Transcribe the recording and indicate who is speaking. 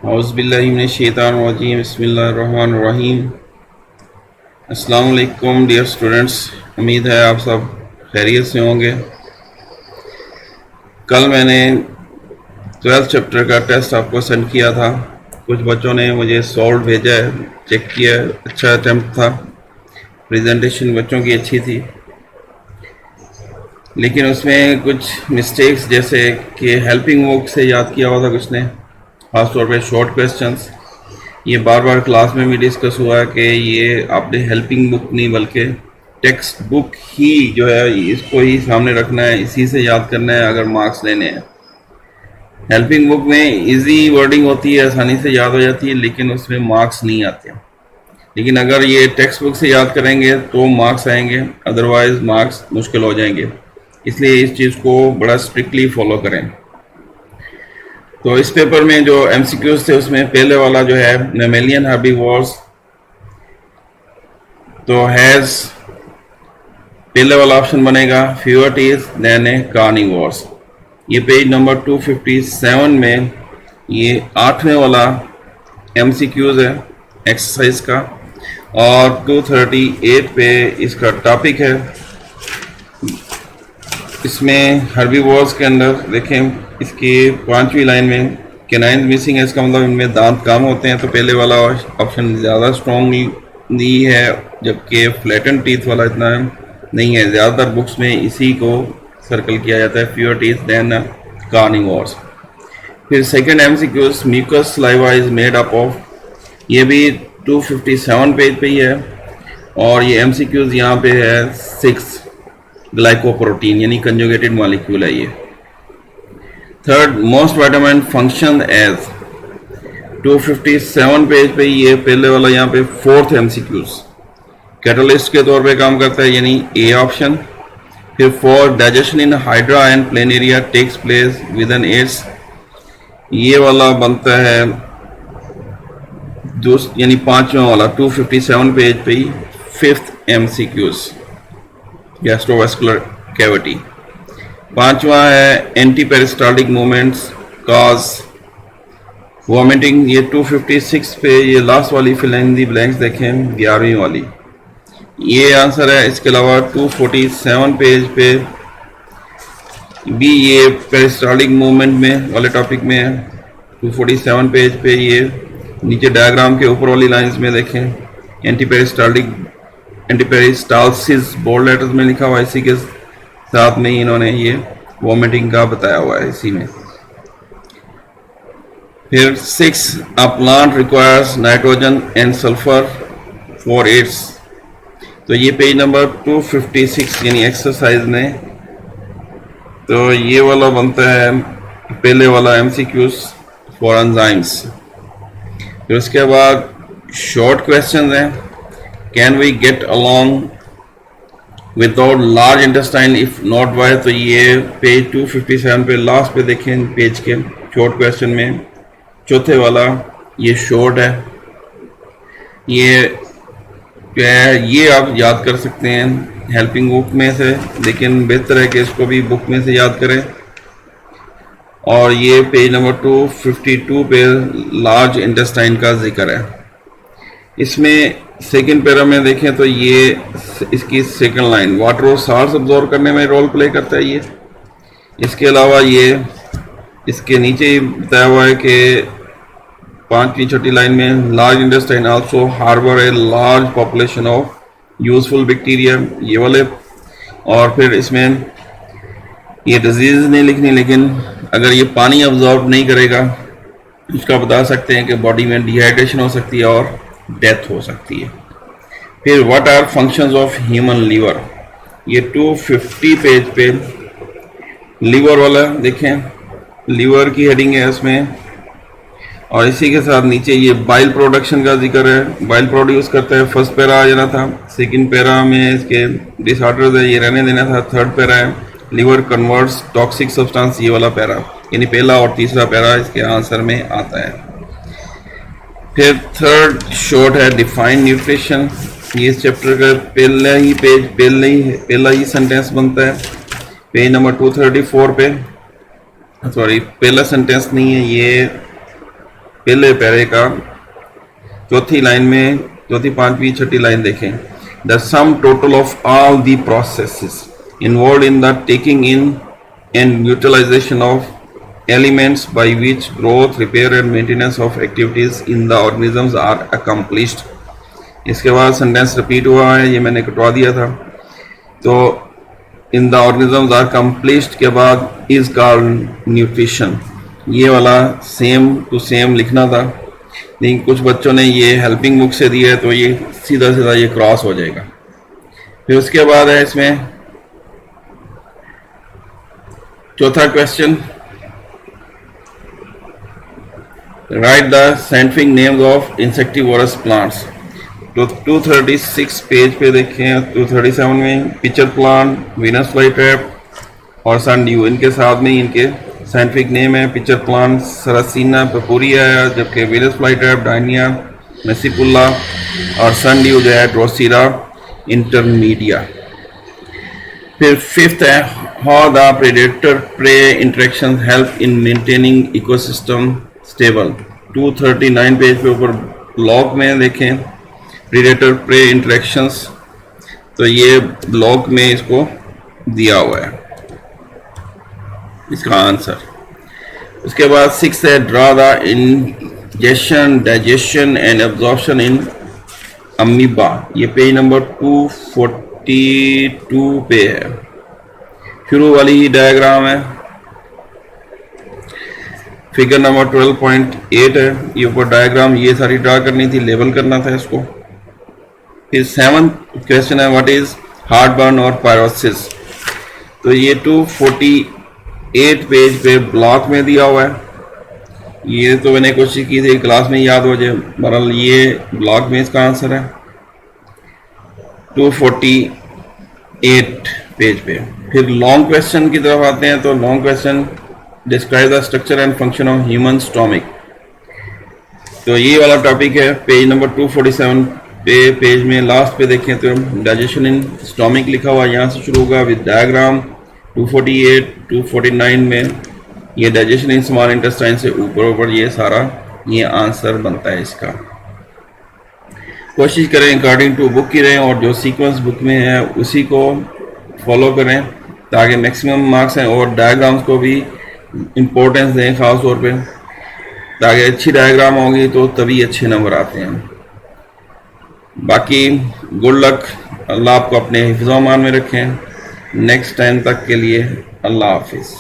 Speaker 1: औज़ुबिल्लाहिमिनश्शैतानिर्रजीम बिस्मिल्लाहिर्रहमानिर्रहीम। अस्सलाम वालेकुम डियर स्टूडेंट्स, उम्मीद है आप सब खैरियत से होंगे। कल मैंने 12th चैप्टर का टेस्ट आपको सेंड किया था। कुछ बच्चों ने मुझे सॉल्व भेजा है, चेक किया है। अच्छा अटैम्प्ट था, प्रेजेंटेशन बच्चों की अच्छी थी, लेकिन उसमें कुछ मिस्टेक्स जैसे कि हेल्पिंग बुक से याद किया हुआ था कुछ ने, खासतौर पे शॉर्ट क्वेश्चंस। ये बार बार क्लास में भी डिस्कस हुआ कि ये आपने हेल्पिंग बुक नहीं बल्कि टेक्स्ट बुक ही जो है इसको ही सामने रखना है, इसी से याद करना है अगर मार्क्स लेने हैं। हेल्पिंग बुक में इजी वर्डिंग होती है, आसानी से याद हो जाती है, लेकिन उसमें मार्क्स नहीं आते। लेकिन अगर ये टेक्स्ट बुक से याद करेंगे तो मार्क्स आएंगे, अदरवाइज मार्क्स मुश्किल हो जाएंगे। इसलिए इस चीज़ को बड़ा स्ट्रिक्टली फॉलो करें। तो इस पेपर में जो एमसीक्यूज थे उसमें पहले वाला जो है मैमेलियन हर्बीवोर्स, तो हैज पहले वाला ऑप्शन बनेगा फ्यूअर टीथ देन ए कार्निवोर्स। ये पेज नंबर 257 में ये 8वें वाला एमसीक्यूज है एक्सरसाइज का, और 238 पे इसका टॉपिक है। इसमें हर्बीवोर्स के अंदर देखें, इसकी 5वीं लाइन में कैनाइन मिसिंग है, इसका मतलब इनमें दांत कम होते हैं। तो पहले वाला ऑप्शन ज़्यादा स्ट्रॉन्गली है, जबकि फ्लैटन टीथ वाला इतना नहीं है। ज़्यादातर बुक्स में इसी को सर्कल किया जाता है, फ्यूअर टीथ देन कार्निवोर्स। फिर second MCQs mucus saliva is made up of, ये भी 257 पेज पे ही है, और ये एमसीक्यूज यहाँ पे है 6 ग्लाइकोप्रोटीन यानी कंजुगेटेड मॉलिक्यूल है ये। Third most vitamin function as, 257 page पे ये पहले वाला यहाँ पे 4th एमसीक्यूज कैटलिस्ट के तौर पे काम करता है, यानी ए ऑप्शन। फिर for digestion in hydra and planaria takes place with an aids, ये वाला बनता है यानी 5वां वाला 257 पेज पे ही 5th एमसीक्यूज गैस्ट्रोवास्कुलर कैविटी। 5वां है anti peristaltic movements cause vomiting, ये 256 पे ये लास्ट वाली फिल इन दी ब्लैंक्स देखें 11वीं वाली, ये आंसर है। इसके अलावा 247 पेज पे भी ये पेरिस्टाल्टिक मूवमेंट में वाले टॉपिक में है। 247 पेज पे ये नीचे डायग्राम के ऊपर वाली लाइंस में देखें एंटीपेरिस्टालसिस बोल्ड लेटर्स में लिखा हुआ है, इसी के साथ में ही इन्होंने ये वॉमिटिंग का बताया हुआ है इसी में। फिर 6 a plant requires nitrogen and sulphur for its, तो ये पेज नंबर 256 यानी एक्सरसाइज में, तो ये वाला बनता है पहले वाला एमसीक्यूज फॉर एंजाइम्स। फिर उसके बाद शॉर्ट क्वेश्चन हैं, can we get along without large intestine if not why, तो ये पेज 257 पे लास्ट पे देखें पेज के शॉर्ट क्वेश्चन में चौथे वाला ये शॉर्ट है। ये क्या है, ये आप याद कर सकते हैं हेल्पिंग बुक में से, लेकिन बेहतर है कि इसको भी बुक में से याद करें। और ये पेज नंबर 252 पे लार्ज इंटेस्टाइन का जिक्र है। इसमें सेकेंड पैरा में देखें तो ये इसकी सेकंड लाइन वाटर और साल्ट अब्जॉर्व करने में रोल प्ले करता है ये। इसके अलावा ये इसके नीचे ही बताया हुआ है कि 5वीं छठी लाइन में large intestine also harbour a large population of useful bacteria, ये वाले। और फिर इसमें ये डिजीज नहीं लिखनी, लेकिन अगर ये पानी अब्जॉर्ब नहीं करेगा उसका बता सकते हैं कि बॉडी में डिहाइड्रेशन हो सकती है और डेथ हो सकती है। फिर what are functions of human liver, ये 250 पेज पे लीवर वाला देखें, लीवर की हेडिंग है इसमें। और इसी के साथ नीचे ये बाइल प्रोडक्शन का जिक्र है, बाइल प्रोड्यूस करता है। फर्स्ट पैरा आ जाना था, सेकंड पैरा में इसके डिसऑर्डर्स है, ये रहने देना था। थर्ड पैरा है लीवर कन्वर्ट्स टॉक्सिक सब्सटेंस, ये वाला पैरा, यानी पहला और तीसरा पैरा इसके आंसर में आता है। फिर थर्ड शॉर्ट है डिफाइन न्यूट्रिशन, ये इस चैप्टर का पहला ही सेंटेंस बनता है पेज नंबर 234 पे। सॉरी, पहला सेंटेंस नहीं है, ये पहले पैरे का चौथी लाइन में, चौथी पांचवी छठी लाइन देखें। The sum total of all the processes involve in the taking in and utilisation of elements by which growth, repair and maintenance of activities in the organisms are accomplished। इसके बाद sentence repeat हुआ है, ये मैंने कटवा दिया था। तो in the organisms are accomplished के बाद इज कॉल्ड न्यूट्रिशन, ये वाला सेम टू सेम लिखना था, लेकिन कुछ बच्चों ने ये हेल्पिंग बुक से दिया है तो ये सीधा सीधा ये क्रॉस हो जाएगा। फिर उसके बाद है इसमें चौथा question, write the scientific names of insectivorous plants. तो 236 पेज पे देखें, 237 में pitcher plant, Venus fly trap और सनड्यू, इनके साथ में इनके साइंटिफिक नेम है। पिचर प्लांट सरासीना पर्पुरिया है, जबकि Venus fly trap Dionaea muscipula और सनड्यू जो है ड्रोसीरा इंटरमीडिया। फिर फिफ्थ है, how the predator prey interaction help in maintaining ecosystem stable. 239 page पे ऊपर ब्लॉक में देखें प्रेडेटर प्रे इंटरेक्शंस, तो ये ब्लॉक में इसको दिया हुआ है इसका आंसर। उसके बाद 6 है, draw the ingestion, digestion and absorption in amoeba, ये पेज नंबर 242 पे है, शुरू वाली ही डायग्राम है। फिगर नंबर 12.8 है, ये ऊपर डायग्राम ये सारी ड्रा करनी थी, लेबल करना था इसको। फिर 7th क्वेश्चन है, व्हाट इज हार्ट बर्न और पायरोसिस। तो ये 248 पेज पे ब्लॉक में दिया हुआ है, ये तो मैंने कोशिश की थी क्लास में याद हो जाए, बहरहाल ये ब्लॉक में इसका आंसर है 248 पेज पे। फिर लॉन्ग क्वेश्चन की तरफ आते हैं, तो long question, describe the structure and function of human stomach. तो ये वाला टॉपिक है पेज नंबर 247 पे, पेज में लास्ट पे देखें तो डाइजेशन इन स्टोमिक लिखा हुआ, यहाँ से शुरू होगा विद डायग्राम। 248 249 में ये डाइजेशन इन स्मॉल इंटेस्टाइन से ऊपर ऊपर ये सारा ये आंसर बनता है इसका। कोशिश करें अकॉर्डिंग टू बुक की रहें और जो सीक्वेंस बुक में है उसी को फॉलो करें ताकि मैक्सिमम मार्क्स हैं, और डायग्राम्स को भी इम्पोर्टेंस दें ख़ास तौर पे, ताकि अच्छी डायग्राम होगी तो तभी अच्छे नंबर आते हैं। बाकी गुड लक, अल्लाह आपको अपने हिफ्ज़-ओ-अमान में रखें। नेक्स्ट टाइम तक के लिए अल्लाह हाफिज़।